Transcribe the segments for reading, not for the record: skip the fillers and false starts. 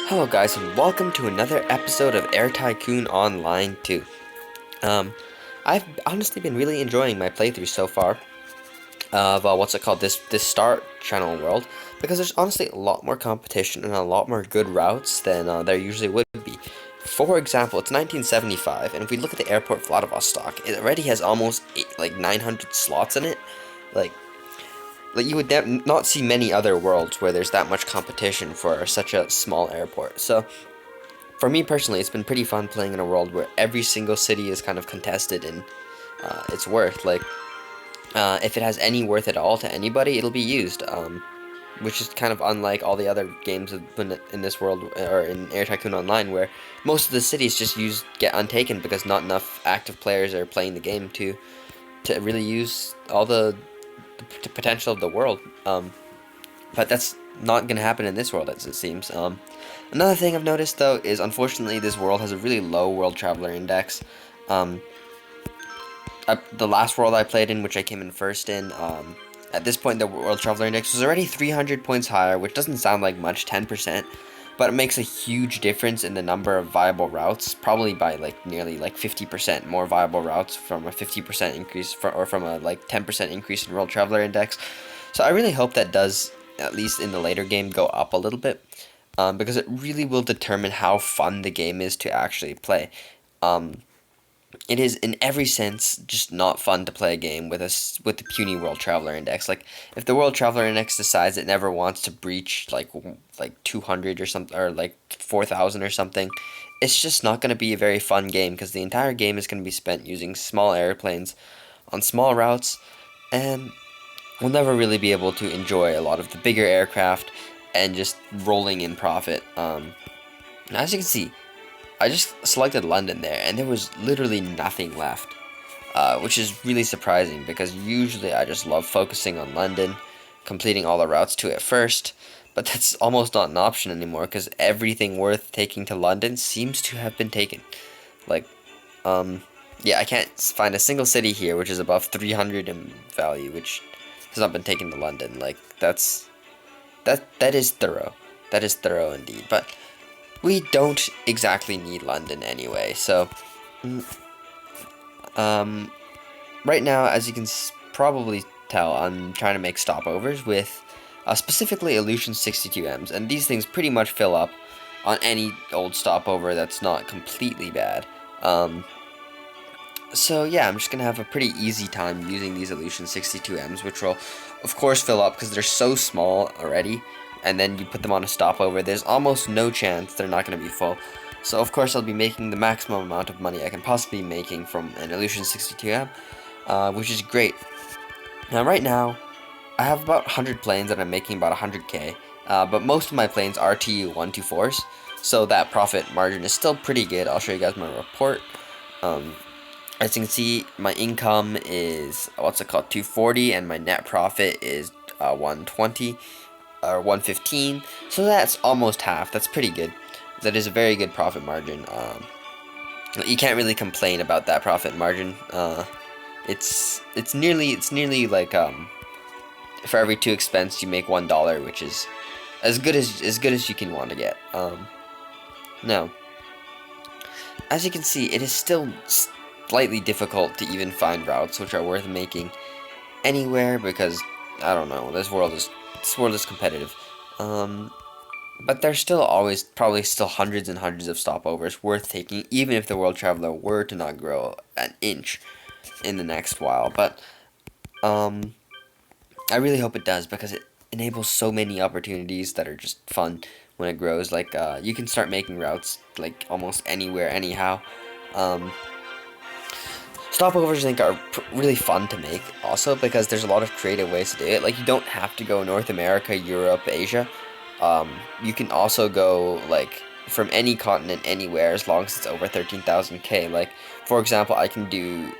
Hello guys and welcome to another episode of Tycoon Online 2. Um, I've honestly been really enjoying my playthrough so far of this Star Channel world, because there's honestly a lot more competition and a lot more good routes than there usually would be. For example, it's 1975, and if we look at the airport Vladivostok, it already has almost 900 slots in it. Like, you would not see many other worlds where there's that much competition for such a small airport. So for me personally, it's been pretty fun playing in a world where every single city is kind of contested in its worth. If it has any worth at all to anybody, it'll be used, which is kind of unlike all the other games in this world, or in Air Tycoon Online, where most of the cities just get untaken because not enough active players are playing the game to really use all the potential of the world. But that's not going to happen in this world, as it seems. Another thing I've noticed, though, is unfortunately this world has a really low World Traveler Index. Um, the last world I played in, which I came in first in, at this point the World Traveler Index was already 300 points higher, which doesn't sound like much, 10%, but it makes a huge difference in the number of viable routes, probably by nearly 50% more viable routes from a 50% increase, or from a 10% increase in World Traveler Index. So I really hope that does, at least in the later game, go up a little bit, because it really will determine how fun the game is to actually play. It is in every sense just not fun to play a game with the puny World Traveler Index. Like, if the World Traveler Index decides it never wants to breach like 200 or something, or 4,000 or something, it's just not going to be a very fun game, because the entire game is going to be spent using small airplanes on small routes, and we'll never really be able to enjoy a lot of the bigger aircraft and just rolling in profit. As you can see, I just selected London there, and there was literally nothing left, which is really surprising, because usually I just love focusing on London, completing all the routes to it first, but that's almost not an option anymore, because everything worth taking to London seems to have been taken. Like, yeah, I can't find a single city here which is above 300 in value, which has not been taken to London. Like, that is thorough. That is thorough indeed, but we don't exactly need London anyway, so mm, um, right now, as you can probably tell, I'm trying to make stopovers with specifically Illusion 62Ms, and these things pretty much fill up on any old stopover that's not completely bad. So yeah, I'm just going to have a pretty easy time using these Illusion 62Ms, which will, of course, fill up because they're so small already, and then you put them on a stopover, there's almost no chance they're not going to be full. So of course I'll be making the maximum amount of money I can possibly be making from an Illusion 62M, which is great. Now right now, I have about 100 planes and I'm making about 100k, but most of my planes are TU-124s, so that profit margin is still pretty good. I'll show you guys my report. As you can see, my income is, 240, and my net profit is 120, or 115, so that's almost half. That's pretty good. That is a very good profit margin. You can't really complain about that profit margin. It's nearly like, for every 2 expense you make $1, which is as good as you can want to get. Now, as you can see, it is still slightly difficult to even find routes which are worth making anywhere, because I don't know, this world is competitive. But there's still always probably still hundreds and hundreds of stopovers worth taking, even if the World Traveler were to not grow an inch in the next while. But I really hope it does, because it enables so many opportunities that are just fun when it grows. Like, you can start making routes like almost anywhere, anyhow. Stopovers, I think, are really fun to make, also because there's a lot of creative ways to do it. Like, you don't have to go North America, Europe, Asia. You can also go, from any continent, anywhere, as long as it's over 13,000k. Like, for example, I can do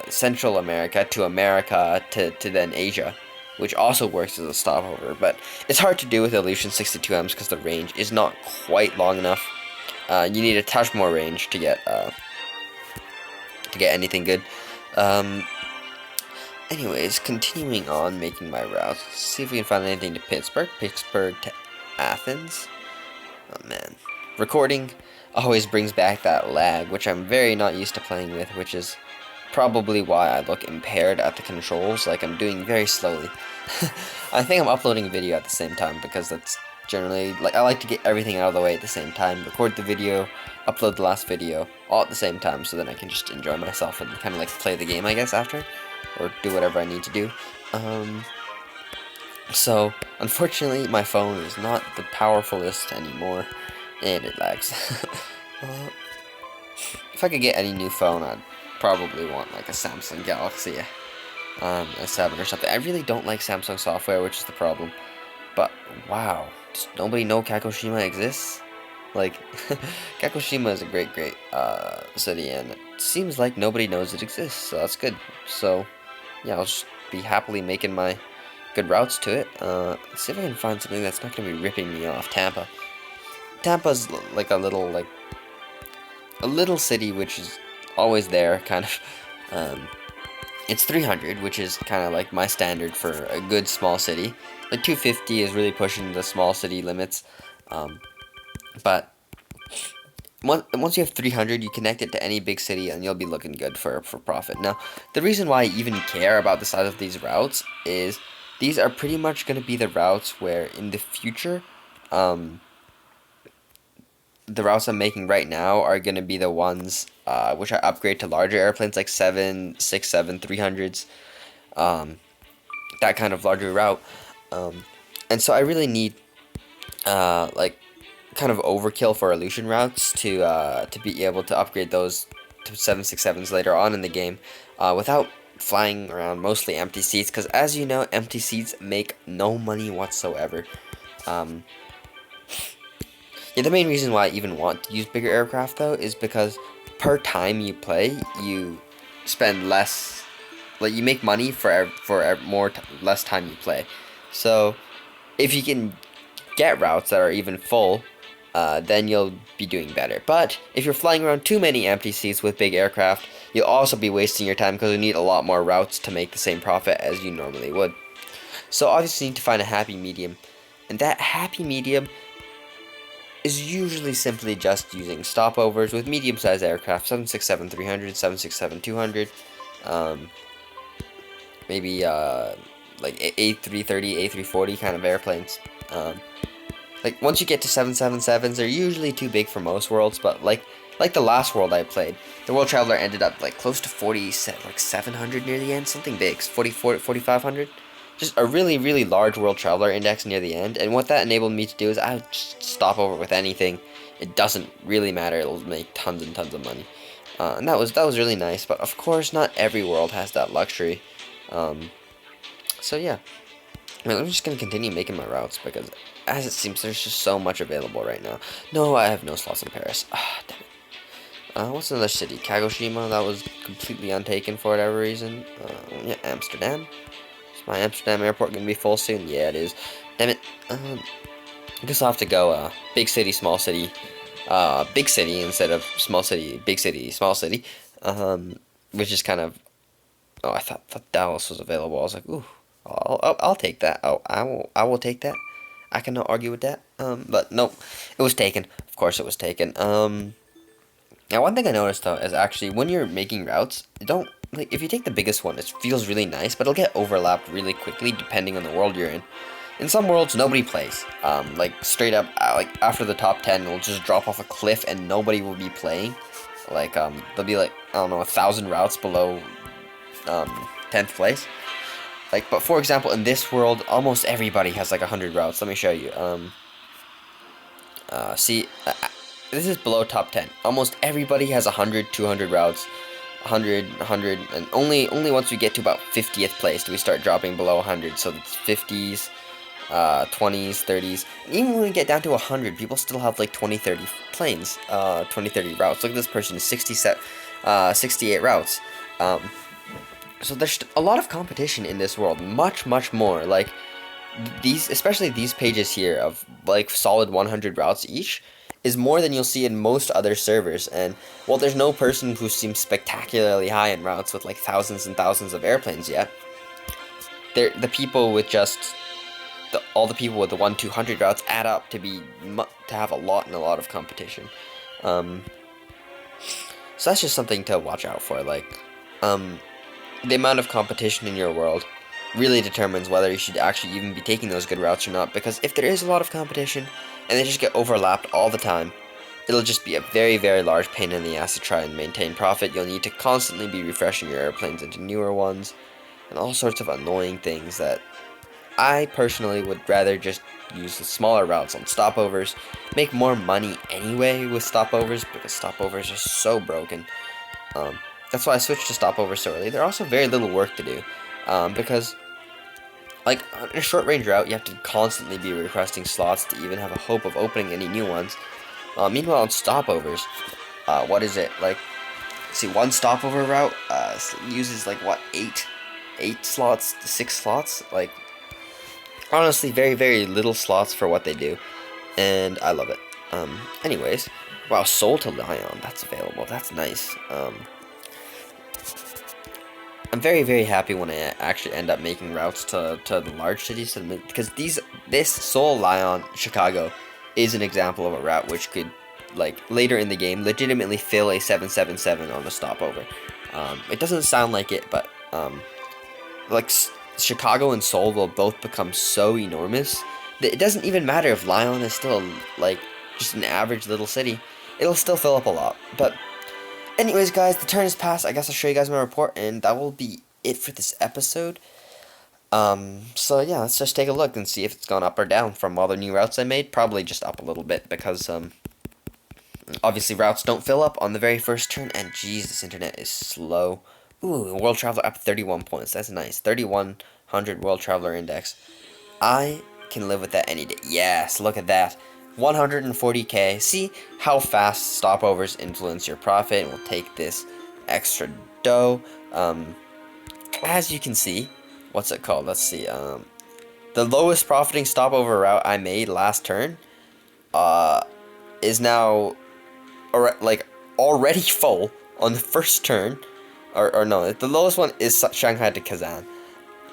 Central America to then Asia, which also works as a stopover. But it's hard to do with Illusion 62Ms because the range is not quite long enough. You need a touch more range to get anything good. Anyways, continuing on making my routes. Let's see if we can find anything to Pittsburgh to Athens. Oh man. Recording always brings back that lag, which I'm very not used to playing with, which is probably why I look impaired at the controls, like I'm doing very slowly. I think I'm uploading a video at the same time because that's generally, like, I like to get everything out of the way at the same time, record the video, upload the last video, all at the same time, so then I can just enjoy myself and kind of like play the game, I guess, after, or do whatever I need to do. So, unfortunately, my phone is not the powerfulest anymore, and it lags. uh, if I could get any new phone, I'd probably want like a Samsung Galaxy S7 or something. I really don't like Samsung software, which is the problem. But, wow, does nobody know Kagoshima exists? Like, Kagoshima is a great city, and it seems like nobody knows it exists, so that's good. So, yeah, I'll just be happily making my good routes to it. Let's see if I can find something that's not going to be ripping me off. Tampa. Tampa's like a little city which is always there, kind of. It's 300, which is kind of like my standard for a good small city. Like 250 is really pushing the small city limits, but once you have 300, you connect it to any big city and you'll be looking good for profit. Now, the reason why I even care about the size of these routes is these are pretty much going to be the routes where in the future, the routes I'm making right now are going to be the ones which I upgrade to larger airplanes like 767 300s, that kind of larger route. And so I really need like kind of overkill for illusion routes to be able to upgrade those to 767s later on in the game without flying around mostly empty seats, because as you know, empty seats make no money whatsoever. Yeah, the main reason why I even want to use bigger aircraft though is because per time you play, you spend less, like you make money for less time you play. So if you can get routes that are even full, then you'll be doing better. But if you're flying around too many empty seats with big aircraft, you'll also be wasting your time because you need a lot more routes to make the same profit as you normally would. So obviously you need to find a happy medium, and that happy medium is usually simply just using stopovers with medium-sized aircraft, 767-300, 767-200, maybe like A330, A340 kind of airplanes. Like once you get to 777s, they're usually too big for most worlds, but like the last world I played, the World Traveler ended up like close to 700 near the end, something big, 4,500. Just a really large World Traveler index near the end, and what that enabled me to do is I would just stop over with anything. It doesn't really matter, it'll make tons and tons of money. And that was really nice, but of course not every world has that luxury. So yeah. I'm just going to continue making my routes because, as it seems, there's just so much available right now. No, I have no slots in Paris. Ah, damn it. What's another city? Kagoshima, that was completely untaken for whatever reason. Yeah, Amsterdam. Is my Amsterdam airport going to be full soon? Yeah, it is. Damn it. I guess I'll have to go big city, small city. Big city instead of small city, big city, small city. Which is kind of... Oh, I thought Dallas was available. I was like, ooh. I'll take that. Oh, I will take that. I cannot argue with that. But nope, it was taken. Of course, it was taken. Now one thing I noticed though is actually when you're making routes, don't like if you take the biggest one, it feels really nice, but it'll get overlapped really quickly depending on the world you're in. In some worlds, nobody plays. Like straight up, like after the top 10, it'll just drop off a cliff and nobody will be playing. Like there'll be like I don't know 1,000 routes below 10th place. Like, but for example, in this world, almost everybody has like 100 routes. Let me show you. See, this is below top 10. Almost everybody has 100, 200 routes, 100, and only once we get to about 50th place do we start dropping below 100. So it's 50s, 20s, 30s. And even when we get down to 100, people still have like 20, 30 planes, 20, 30 routes. Look at this person, 68 routes. So there's a lot of competition in this world, much more. Like these, especially these pages here of like solid 100 routes each, is more than you'll see in most other servers. And while there's no person who seems spectacularly high in routes with like thousands and thousands of airplanes yet, the people with just all the people with the 1-200 routes add up to be to have a lot and a lot of competition. So that's just something to watch out for. Like, the amount of competition in your world really determines whether you should actually even be taking those good routes or not. Because if there is a lot of competition and they just get overlapped all the time, it'll just be a very, very large pain in the ass to try and maintain profit. You'll need to constantly be refreshing your airplanes into newer ones, and all sorts of annoying things that I personally would rather just use the smaller routes on stopovers, make more money anyway with stopovers, because stopovers are so broken. That's why I switched to stopovers so early. They're also very little work to do, because like on a short range route, you have to constantly be requesting slots to even have a hope of opening any new ones. Meanwhile, on stopovers, what is it like? See, one stopover route uses like what, eight slots, 6 slots. Like, honestly, very, very little slots for what they do, and I love it. Anyways, wow, Soul to Lion, that's available. That's nice. I'm very, very happy when I actually end up making routes to the large cities, because this Seoul, Lyon, Chicago is an example of a route which could, like, later in the game, legitimately fill a 777 on a stopover. It doesn't sound like it, but, like, Chicago and Seoul will both become so enormous that it doesn't even matter if Lyon is still, like, just an average little city. It'll still fill up a lot, but anyways, guys, the turn has passed. I guess I'll show you guys my report, and that will be it for this episode. So yeah, let's just take a look and see if it's gone up or down from all the new routes I made. Probably just up a little bit, because, obviously routes don't fill up on the very first turn, and jeez, this internet is slow. Ooh, World Traveler up 31 points. That's nice. 3100 World Traveler Index. I can live with that any day. Yes, look at that. 140k. See how fast stopovers influence your profit. We'll take this extra dough. As you can see, what's it called? Let's see. The lowest profiting stopover route I made last turn, is now, already full on the first turn. Or no, the lowest one is Shanghai to Kazan.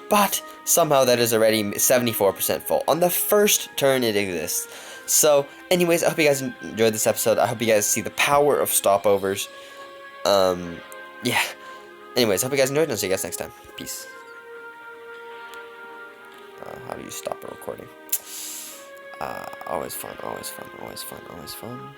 But somehow that is already 74% full. On the first turn it exists. So, anyways, I hope you guys enjoyed this episode. I hope you guys see the power of stopovers. Yeah. Anyways, hope you guys enjoyed, and I'll see you guys next time. Peace. How do you stop a recording? Always fun, always fun, always fun, always fun.